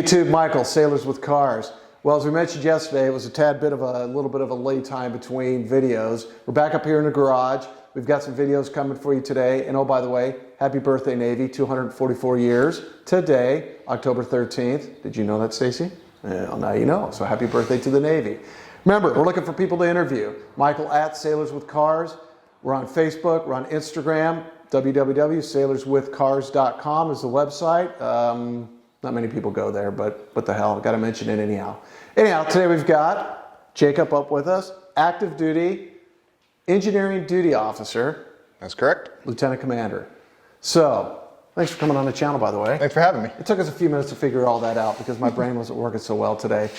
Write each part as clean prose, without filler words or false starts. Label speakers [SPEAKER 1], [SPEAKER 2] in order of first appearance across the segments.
[SPEAKER 1] YouTube, Michael, Sailors with Cars. Well, as we mentioned yesterday, it was a little bit of a late time between videos. We're back up here in the garage. We've got some videos coming for you today. And oh, by the way, happy birthday, Navy, 244 years today, October 13th. Did you know that, Stacy? Well, now you know. So happy birthday to the Navy. Remember, we're looking for people to interview. Michael at Sailors with Cars. We're on Facebook. We're on Instagram. www.SailorswithCars.com is the website. Not many people go there, but what the hell, I've got to mention it anyhow. Anyhow, today we've got Jacob up with us, active duty, engineering duty officer.
[SPEAKER 2] That's correct.
[SPEAKER 1] Lieutenant Commander. So, thanks for coming on the channel, by the way.
[SPEAKER 2] Thanks for having me.
[SPEAKER 1] It took us a few minutes to figure all that out because my brain wasn't working so well today.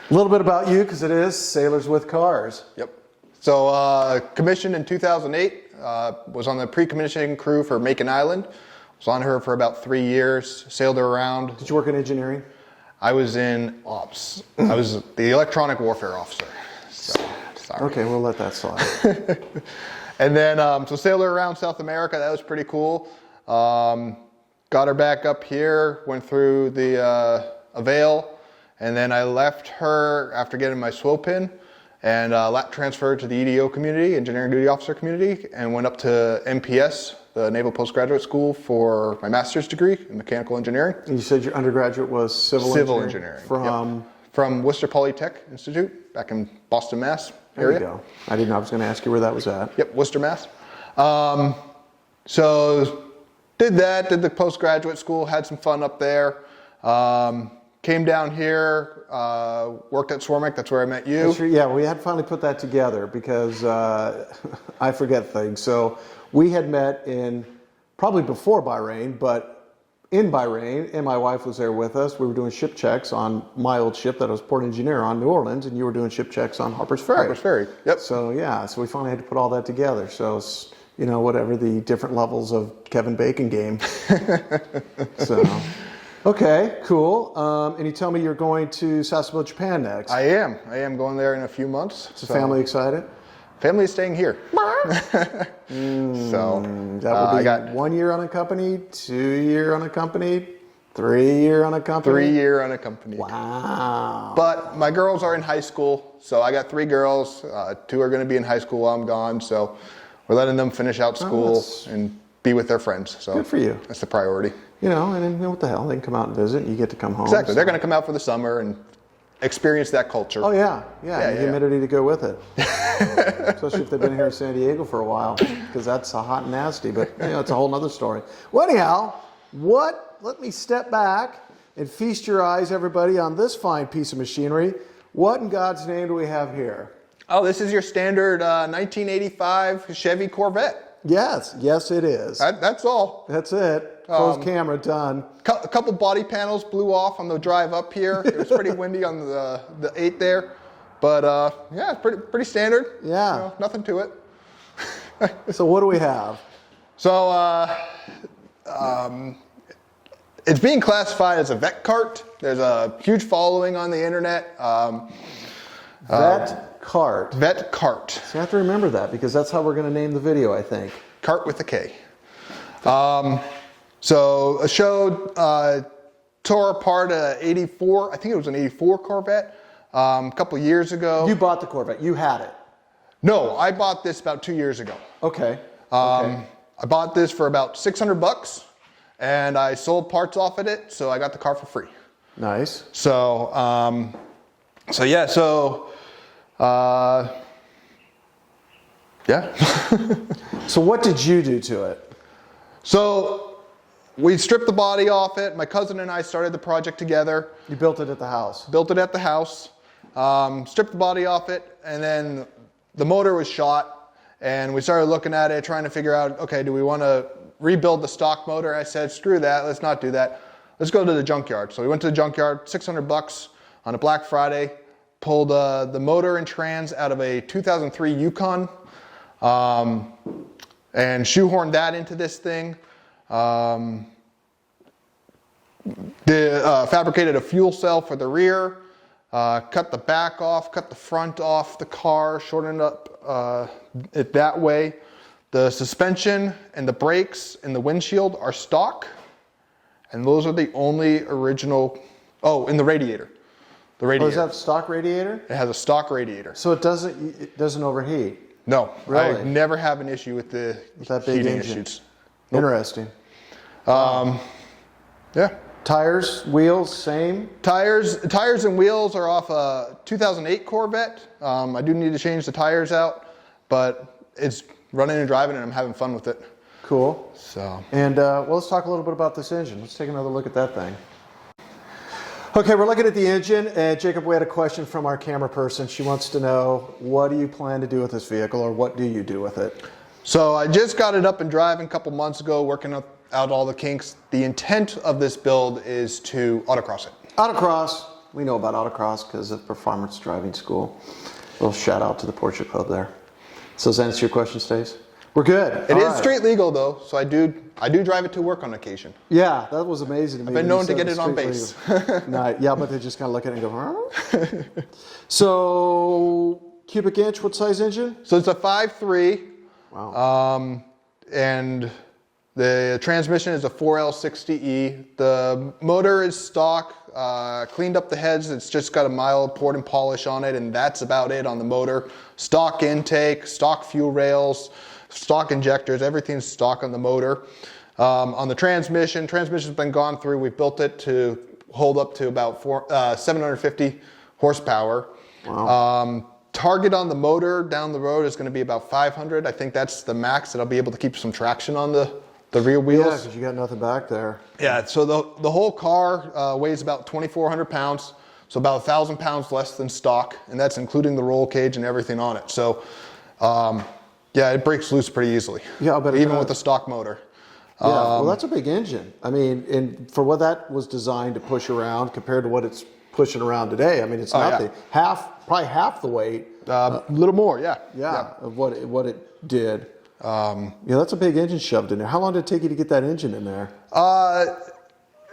[SPEAKER 1] A little bit about you, because it is Sailors with Cars.
[SPEAKER 2] Yep. So, commissioned in 2008, was on the pre-commissioning crew for Macon Island. Was on her for about 3 years, sailed her around.
[SPEAKER 1] Did you work in engineering?
[SPEAKER 2] I was in ops. I was the electronic warfare officer. So, sorry.
[SPEAKER 1] Okay, we'll let that slide.
[SPEAKER 2] And then, so sailed her around South America. That was pretty cool. Got her back up here, went through the Avail, and then I left her after getting my SWO pin and transferred to the EDO community, Engineering Duty Officer community, and went up to NPS, the Naval Postgraduate School, for my master's degree in mechanical engineering.
[SPEAKER 1] And you said your undergraduate was civil engineering?
[SPEAKER 2] From Worcester Polytech Institute, back in Boston, Mass.
[SPEAKER 1] There you go. I didn't know. I was going to ask you where that was at.
[SPEAKER 2] Yep, Worcester, Mass. So did that, did the postgraduate school, had some fun up there. Came down here, worked at Swarmic, that's where I met you.
[SPEAKER 1] Yeah, we had finally put that together because I forget things. So we had met in, probably before Bahrain, but in Bahrain, and my wife was there with us. We were doing ship checks on my old ship that I was port engineer on, New Orleans, and you were doing ship checks on Harper's Ferry.
[SPEAKER 2] Harper's Ferry, yep.
[SPEAKER 1] So yeah, so we finally had to put all that together. So, you know, whatever the different levels of Kevin Bacon game. So... Okay, cool. And you tell me you're going to Sasebo, Japan next.
[SPEAKER 2] I am going there in a few months.
[SPEAKER 1] Is the family excited?
[SPEAKER 2] Family is staying here. So
[SPEAKER 1] that would be 1 year unaccompanied, 2 year unaccompanied, 3 year unaccompanied?
[SPEAKER 2] 3 year unaccompanied.
[SPEAKER 1] Wow.
[SPEAKER 2] But my girls are in high school, so I got 3 girls. 2 are going to be in high school while I'm gone, so we're letting them finish out school and be with their friends. So
[SPEAKER 1] good for you.
[SPEAKER 2] That's the priority.
[SPEAKER 1] You know, and then, you know, what the hell? They can come out and visit, and you get to come home.
[SPEAKER 2] Exactly.
[SPEAKER 1] So.
[SPEAKER 2] They're going to come out for the summer and experience that culture.
[SPEAKER 1] Oh, yeah. Yeah, the humidity to go with it. Especially if they've been here in San Diego for a while, because that's hot and nasty. But, you know, it's a whole other story. Well, anyhow, let me step back and feast your eyes, everybody, on this fine piece of machinery. What in God's name do we have here?
[SPEAKER 2] Oh, this is your standard 1985 Chevy Corvette.
[SPEAKER 1] Yes, it is.
[SPEAKER 2] That's all.
[SPEAKER 1] That's it. Closed camera, done.
[SPEAKER 2] A couple body panels blew off on the drive up here. It was pretty windy on the 8 there. But yeah, it's pretty standard.
[SPEAKER 1] Yeah.
[SPEAKER 2] You know, nothing to it.
[SPEAKER 1] So what do we have?
[SPEAKER 2] So it's being classified as a Vette Kart. There's a huge following on the internet.
[SPEAKER 1] Vette Kart.
[SPEAKER 2] Vette Kart.
[SPEAKER 1] So you have to remember that because that's how we're going to name the video, I think.
[SPEAKER 2] Kart with a K. So a show tore apart a 84, I think it was an 84 Corvette a couple years ago.
[SPEAKER 1] You bought the Corvette. You had it.
[SPEAKER 2] No, I bought this about 2 years ago.
[SPEAKER 1] Okay.
[SPEAKER 2] I bought this for about $600 and I sold parts off of it, so I got the car for free.
[SPEAKER 1] Nice.
[SPEAKER 2] So, yeah.
[SPEAKER 1] So what did you do to it?
[SPEAKER 2] So we stripped the body off it. My cousin and I started the project together.
[SPEAKER 1] You built it at the house?
[SPEAKER 2] Built it at the house. Stripped the body off it, and then the motor was shot, and we started looking at it, trying to figure out, okay, do we want to rebuild the stock motor? I said, screw that, let's not do that. Let's go to the junkyard. So we went to the junkyard, $600 on a Black Friday, pulled the motor and trans out of a 2003 Yukon, and shoehorned that into this thing. Fabricated a fuel cell for the rear, cut the back off, cut the front off the car, shortened up it that way. The suspension and the brakes and the windshield are stock, and those are the only original Oh, in the radiator. The radiator.
[SPEAKER 1] Oh, is that stock radiator?
[SPEAKER 2] It has a stock radiator.
[SPEAKER 1] So it doesn't overheat?
[SPEAKER 2] No,
[SPEAKER 1] Really?
[SPEAKER 2] I never have an issue with the
[SPEAKER 1] that big
[SPEAKER 2] heating
[SPEAKER 1] engine.
[SPEAKER 2] issues.
[SPEAKER 1] Interesting.
[SPEAKER 2] Yeah.
[SPEAKER 1] Tires, wheels, same?
[SPEAKER 2] Tires and wheels are off a 2008 Corvette. I do need to change the tires out, but it's running and driving and I'm having fun with it.
[SPEAKER 1] Cool.
[SPEAKER 2] So.
[SPEAKER 1] And well, let's talk a little bit about this engine. Let's take another look at that thing. Okay, we're looking at the engine, and Jacob, we had a question from our camera person. She wants to know, what do you plan to do with this vehicle, or what do you do with it?
[SPEAKER 2] So I just got it up and driving a couple months ago, working out all the kinks. The intent of this build is to autocross it.
[SPEAKER 1] Autocross. We know about autocross because of performance driving school. A little shout out to the Porsche Club there. So does that answer your question, Stace? We're good.
[SPEAKER 2] It is street legal though, so I do drive it to work on occasion.
[SPEAKER 1] Yeah, that was amazing to me.
[SPEAKER 2] I've been known to get it on base.
[SPEAKER 1] Nice. Yeah, but they just kind of look at it and go, huh? So, cubic inch, what size engine?
[SPEAKER 2] So it's a 5.3.
[SPEAKER 1] Wow.
[SPEAKER 2] And the transmission is a 4L60E. The motor is stock, cleaned up the heads. It's just got a mild port and polish on it, and that's about it on the motor. Stock intake, stock fuel rails, stock injectors, everything's stock on the motor. On the transmission's been gone through. We built it to hold up to about 750 horsepower.
[SPEAKER 1] Wow.
[SPEAKER 2] Target on the motor down the road is going to be about 500. I think that's the max that I'll be able to keep some traction on the rear wheels.
[SPEAKER 1] Yeah, because you got nothing back there.
[SPEAKER 2] Yeah, so the whole car weighs about 2,400 pounds, so about 1,000 pounds less than stock, and that's including the roll cage and everything on it. So, yeah, it breaks loose pretty easily.
[SPEAKER 1] Yeah, I'll bet it
[SPEAKER 2] even
[SPEAKER 1] does.
[SPEAKER 2] with the stock motor.
[SPEAKER 1] Yeah, well, that's a big engine. I mean, and for what that was designed to push around compared to what it's pushing around today, I mean, it's nothing. Probably half the weight.
[SPEAKER 2] A little more, yeah.
[SPEAKER 1] Yeah, of what it did. Yeah, that's a big engine shoved in there. How long did it take you to get that engine in there?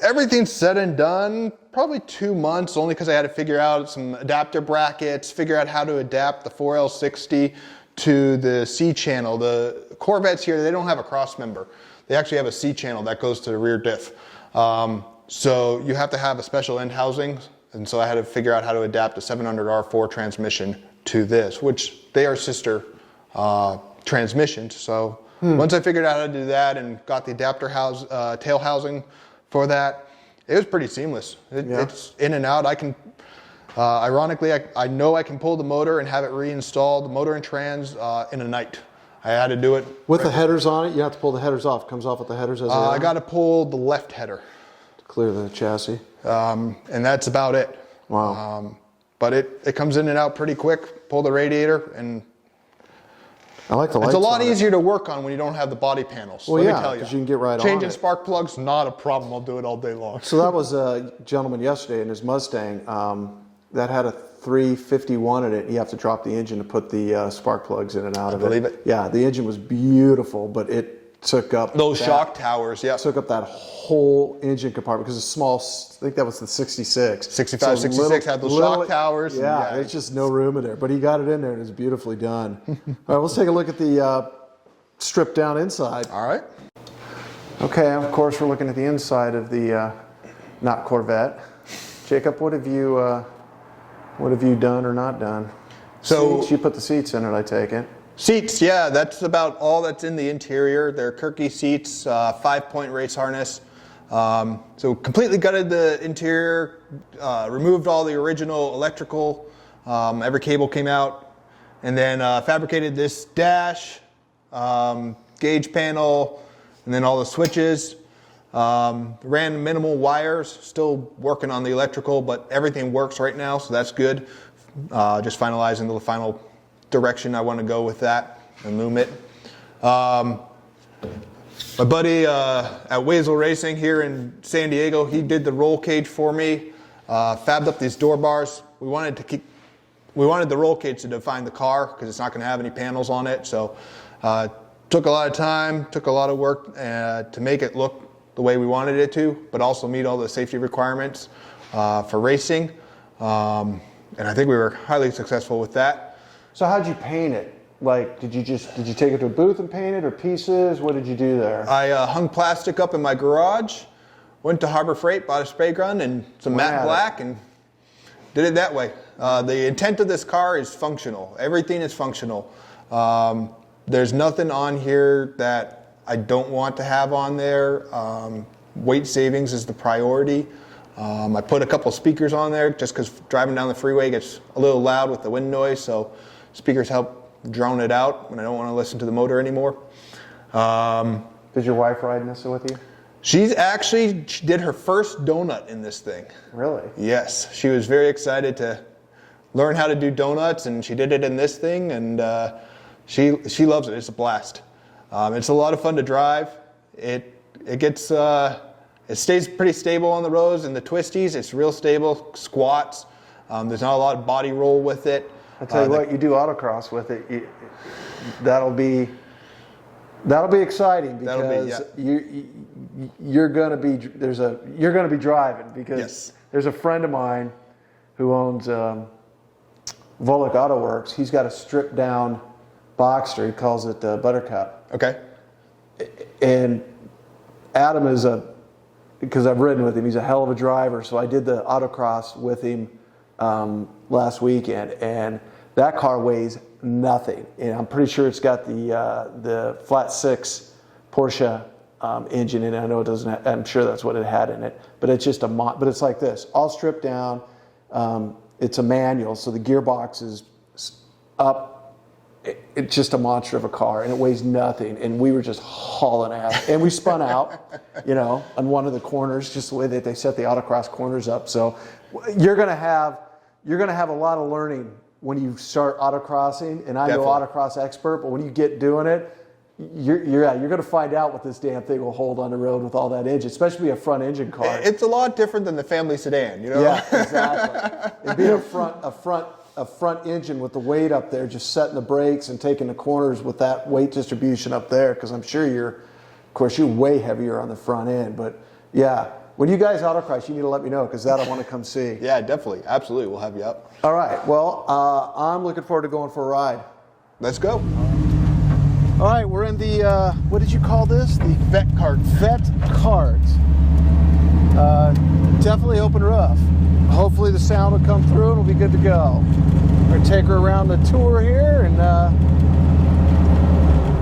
[SPEAKER 2] Everything said and done, probably 2 months, only because I had to figure out some adapter brackets, figure out how to adapt the 4L60 to the C channel. The Corvettes here, they don't have a cross member. They actually have a C channel that goes to the rear diff. So you have to have a special end housing, and so I had to figure out how to adapt a 700R4 transmission to this, which they are sister transmissions. So once I figured out how to do that and got the adapter tail housing for that, it was pretty seamless. It's in and out. I can, ironically, I know I can pull the motor and have it reinstalled, the motor and trans, in a night. I had to do it.
[SPEAKER 1] With the headers on it, you have to pull the headers off. Comes off with the headers as they are?
[SPEAKER 2] I got to pull the left header.
[SPEAKER 1] To clear the chassis.
[SPEAKER 2] And that's about it.
[SPEAKER 1] Wow.
[SPEAKER 2] But it comes in and out pretty quick. Pull the radiator, and
[SPEAKER 1] I like the lights.
[SPEAKER 2] it's a lot
[SPEAKER 1] on
[SPEAKER 2] easier to work on when you don't have the body panels.
[SPEAKER 1] Well,
[SPEAKER 2] let me tell you.
[SPEAKER 1] because you can get right on
[SPEAKER 2] Changing
[SPEAKER 1] it.
[SPEAKER 2] spark plugs, not a problem. I'll do it all day long.
[SPEAKER 1] So that was a gentleman yesterday in his Mustang that had a 351 in it. You have to drop the engine to put the spark plugs in and out of it.
[SPEAKER 2] I believe it.
[SPEAKER 1] Yeah, the engine was beautiful, but it took up
[SPEAKER 2] Those shock towers, yeah.
[SPEAKER 1] took up that whole engine compartment because it's small. I think that was the 66.
[SPEAKER 2] 65, 66 had those shock towers.
[SPEAKER 1] Yeah,
[SPEAKER 2] and
[SPEAKER 1] there's just no room in there. But he got it in there and it's beautifully done. All right, let's take a look at the stripped down inside.
[SPEAKER 2] All right.
[SPEAKER 1] Okay, of course we're looking at the inside of the not Corvette. Jacob, what have you done or not done?
[SPEAKER 2] So
[SPEAKER 1] Seats, you put the seats in it, I take it.
[SPEAKER 2] Seats, yeah, that's about all that's in the interior. They're Kirky seats, 5-point race harness. So completely gutted the interior, removed all the original electrical, every cable came out, and then fabricated this dash, gauge panel, and then all the switches. Ran minimal wires, still working on the electrical, but everything works right now, so that's good. Just finalizing the final direction I want to go with that and loom it. My buddy at Wazel Racing here in San Diego, he did the roll cage for me, fabbed up these door bars. We wanted the roll cage to define the car because it's not going to have any panels on it. So took a lot of time, took a lot of work to make it look the way we wanted it to, but also meet all the safety requirements for racing. And I think we were highly successful with that.
[SPEAKER 1] So how'd you paint it? Like, did you take it to a booth and paint it, or pieces? What did you do there?
[SPEAKER 2] I hung plastic up in my garage, went to Harbor Freight, bought a spray gun and some matte black, and did it that way. The intent of this car is functional. Everything is functional. There's nothing on here that I don't want to have on there. Weight savings is the priority. I put a couple speakers on there just because driving down the freeway gets a little loud with the wind noise, so speakers help drown it out when I don't want to listen to the motor anymore.
[SPEAKER 1] Did your wife ride in this with you?
[SPEAKER 2] She did her first donut in this thing.
[SPEAKER 1] Really?
[SPEAKER 2] Yes, she was very excited to learn how to do donuts, and she did it in this thing, and she loves it. It's a blast. It's a lot of fun to drive. It stays pretty stable on the roads and the twisties. It's real stable, squats. There's not a lot of body roll with it.
[SPEAKER 1] I'll tell you what, you do autocross with it, that'll be exciting because you're gonna be driving because there's a friend of mine who owns Vette Kart. He's got a stripped down Boxster. He calls it Buttercup.
[SPEAKER 2] Okay.
[SPEAKER 1] And Adam is because I've ridden with him, he's a hell of a driver. So I did the autocross with him last weekend, and that car weighs nothing. And I'm pretty sure it's got the flat six Porsche engine in it. I know it doesn't. I'm sure that's what it had in it. But it's just but it's like this, all stripped down. It's a manual, so the gearbox is up. It's just a monster of a car, and it weighs nothing. And we were just hauling ass, and we spun out, on one of the corners, just the way that they set the autocross corners up. So you're gonna have a lot of learning when you start autocrossing. And I'm no autocross expert, but when you get doing it, you're going to find out what this damn thing will hold on the road with all that engine, especially a front engine car.
[SPEAKER 2] It's a lot different than the family sedan,
[SPEAKER 1] Yeah, exactly. It'd be a front engine with the weight up there, just setting the brakes and taking the corners with that weight distribution up there. Because I'm sure you're way heavier on the front end. But yeah, when you guys autocross, you need to let me know because that I want to come see.
[SPEAKER 2] Yeah, definitely, absolutely, we'll have you up.
[SPEAKER 1] All right. Well, I'm looking forward to going for a ride.
[SPEAKER 2] Let's go.
[SPEAKER 1] All right, we're in the, what did you call this? The
[SPEAKER 2] Vette Kart.
[SPEAKER 1] Vette Kart. Definitely open rough. Hopefully the sound will come through and we'll be good to go. We're going to take her around the tour here and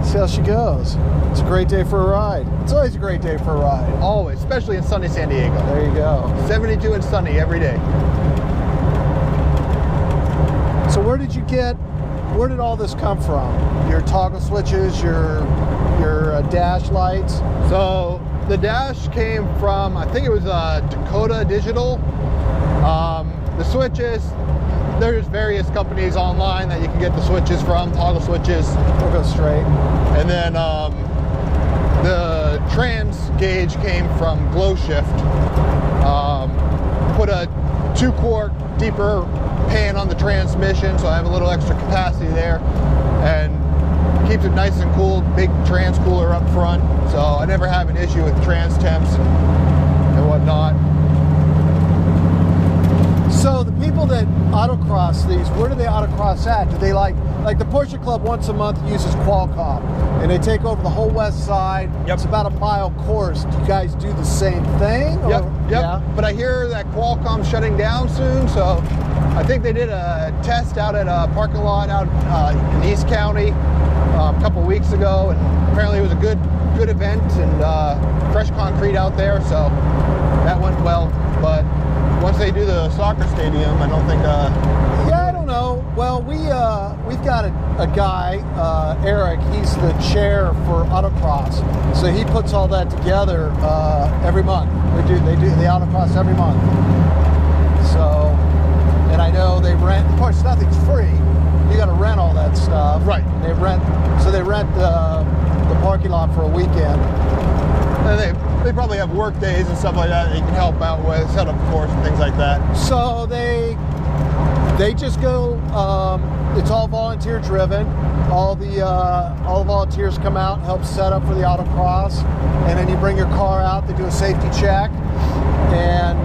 [SPEAKER 1] see how she goes. It's a great day for a ride. It's always a great day for a ride.
[SPEAKER 2] Always, especially in sunny San Diego.
[SPEAKER 1] There you go.
[SPEAKER 2] 72 and sunny every day.
[SPEAKER 1] So where did all this come from? Your toggle switches, your dash lights?
[SPEAKER 2] So the dash came from, I think it was Dakota Digital. The switches, there's various companies online that you can get the switches from, toggle switches.
[SPEAKER 1] We'll go straight.
[SPEAKER 2] And then the trans gauge came from Glow Shift. Put a 2-quart deeper pan on the transmission, so I have a little extra capacity there, and keeps it nice and cool. Big trans cooler up front, so I never have an issue with trans temps and whatnot.
[SPEAKER 1] So the people that autocross these, where do they autocross at? Do they like the Porsche Club once a month uses Qualcomm, and they take over the whole west side.
[SPEAKER 2] Yep.
[SPEAKER 1] It's about a mile course. Do you guys do the same thing?
[SPEAKER 2] Yep. Yeah. But I hear that Qualcomm's shutting down soon, so I think they did a test out at a parking lot out in East County a couple weeks ago, and apparently it was a good event and fresh concrete out there, so that went well. But once they do the soccer stadium, I don't think.
[SPEAKER 1] Yeah, I don't know. Well, we've got a guy, Eric. He's the chair for autocross, so he puts all that together every month. They do the autocross every month. So, and I know they rent. Of course, nothing's free. You got to rent all that stuff.
[SPEAKER 2] Right.
[SPEAKER 1] They rent the parking lot for a weekend.
[SPEAKER 2] And they probably have work days and stuff like that that you can help out with, set up course and things like that.
[SPEAKER 1] So they just go. It's all volunteer driven. All the volunteers come out and help set up for the autocross, and then you bring your car out. They do a safety check, and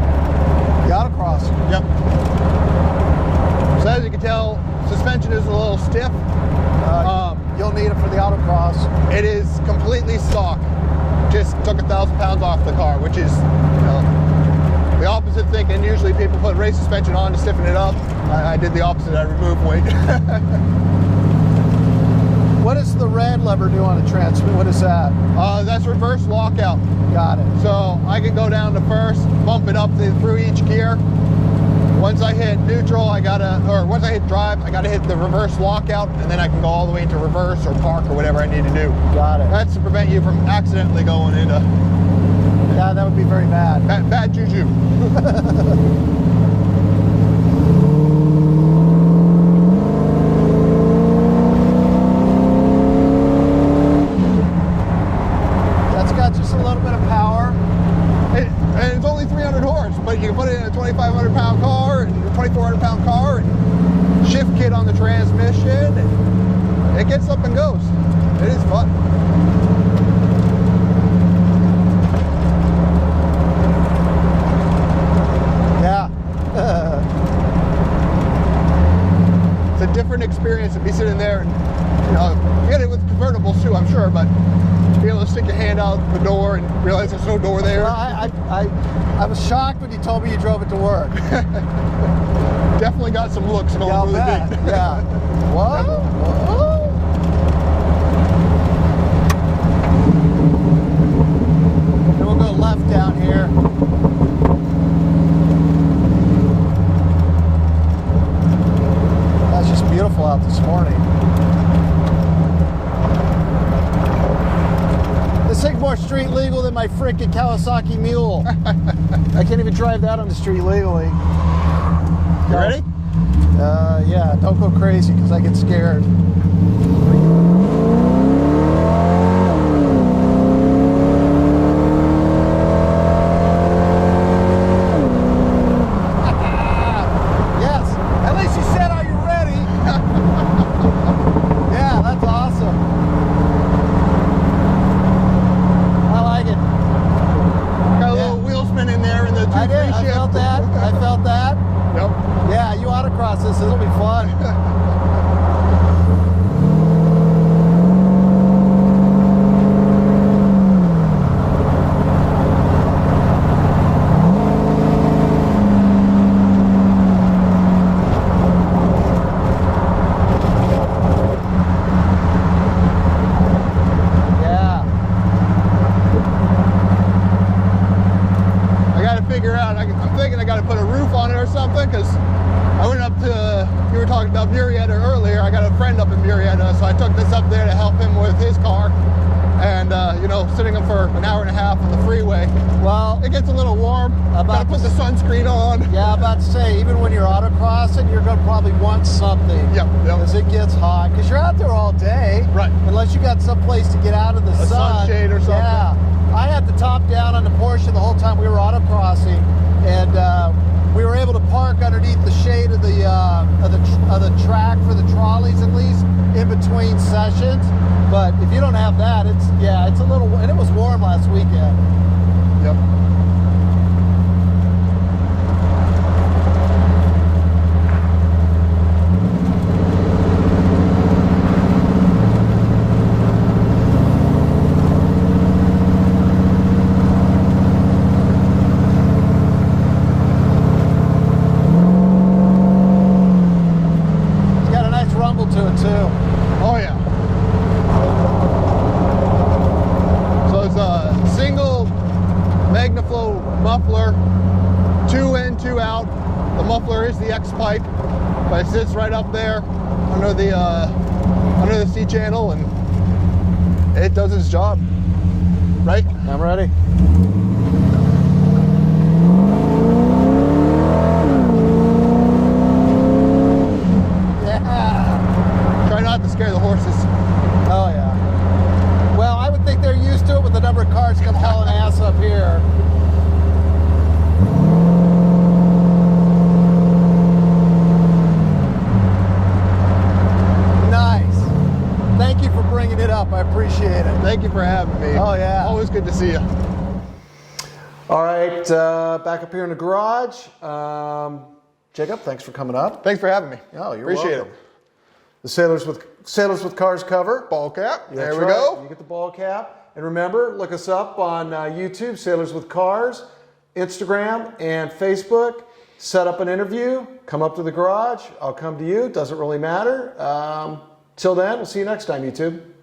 [SPEAKER 1] the autocross.
[SPEAKER 2] Yep. So as you can tell, suspension is a little stiff.
[SPEAKER 1] You'll need it for the autocross.
[SPEAKER 2] It is completely stock. Just took 1,000 pounds off the car, which is a the opposite thinking. Usually people put race suspension on to stiffen it up. I did the opposite. I removed weight.
[SPEAKER 1] What does the red lever do on a transmission? What is that?
[SPEAKER 2] That's reverse lockout.
[SPEAKER 1] Got it.
[SPEAKER 2] So I can go down to first, bump it up through each gear. Once I hit neutral, once I hit drive, I gotta hit the reverse lockout, and then I can go all the way into reverse or park or whatever I need to do. Got it. That's to prevent you from accidentally going into.
[SPEAKER 1] Yeah, that would be very bad.
[SPEAKER 2] Bad juju.
[SPEAKER 1] That's got just a little bit of power.
[SPEAKER 2] And it's only 300 horse, but you can put it in a 2,500 pound car and a 2,400 pound car and shift kit on the transmission, and it gets up and goes. It is fun.
[SPEAKER 1] Yeah.
[SPEAKER 2] It's a different experience to be sitting there and, you know, you get it with convertibles too, I'm sure, but to be able to stick your hand out the door and realize there's no door there.
[SPEAKER 1] Well, I was shocked when you told me you drove it to work.
[SPEAKER 2] Definitely got some looks going really big.
[SPEAKER 1] Yeah. What? Whoa. Then we'll go left down here. That's just beautiful out this morning. This thing's more street legal than my freaking Kawasaki Mule. I can't even drive that on the street legally.
[SPEAKER 2] You ready?
[SPEAKER 1] Yeah, don't go crazy because I get scared. Yes, at least you said, are you ready? Yeah, that's awesome. I like it.
[SPEAKER 2] Got a little wheel spin in there in the 2-3 shift.
[SPEAKER 1] I felt that. I felt that.
[SPEAKER 2] Yep.
[SPEAKER 1] Yeah, you autocross this. It'll be fun.
[SPEAKER 2] I'm thinking I got to put a roof on it or something, because I went up to, you were talking about Murrieta earlier, I got a friend up in Murrieta, so I took this up there to help him with his car, and you know, sitting up for an hour and a half on the freeway, well, it gets a little warm, got to put the sunscreen on.
[SPEAKER 1] Yeah, I'm about to say, even when you're autocrossing, you're going to probably want something.
[SPEAKER 2] Yep.
[SPEAKER 1] Because it gets hot, because you're out there all day.
[SPEAKER 2] Right.
[SPEAKER 1] Unless you got some place to get out of the sun.
[SPEAKER 2] Sunshade or something.
[SPEAKER 1] Yeah. I had the top down on the Porsche the whole time we were autocrossing, and we were able to park underneath the shade of the track for the trolleys, at least in between sessions. But if you don't have that, it's a little, and it was warm last weekend.
[SPEAKER 2] Yep.
[SPEAKER 1] To it too.
[SPEAKER 2] Oh yeah. So it's a single MagnaFlow muffler, 2 in, 2 out. The muffler is the X pipe, but it sits right up there under the C channel, and it does its job. Right?
[SPEAKER 1] I'm ready.
[SPEAKER 2] To scare the horses.
[SPEAKER 1] Oh yeah. Well, I would think they're used to it with the number of cars come hauling ass up here. Nice. Thank you for bringing it up. I appreciate it.
[SPEAKER 2] Thank you for having me.
[SPEAKER 1] Oh yeah.
[SPEAKER 2] Always good to see you.
[SPEAKER 1] All right, back up here in the garage. Jacob, thanks for coming up.
[SPEAKER 2] Thanks for having me.
[SPEAKER 1] Oh, you're
[SPEAKER 2] Appreciate
[SPEAKER 1] welcome. The Sailors with Cars cover.
[SPEAKER 2] Ball cap.
[SPEAKER 1] That's
[SPEAKER 2] there we
[SPEAKER 1] right.
[SPEAKER 2] go.
[SPEAKER 1] You get the ball cap. And remember, look us up on YouTube, Sailors with Cars. Instagram and Facebook. Set up an interview. Come up to the garage. I'll come to you. Doesn't really matter. Till then, we'll see you next time, YouTube.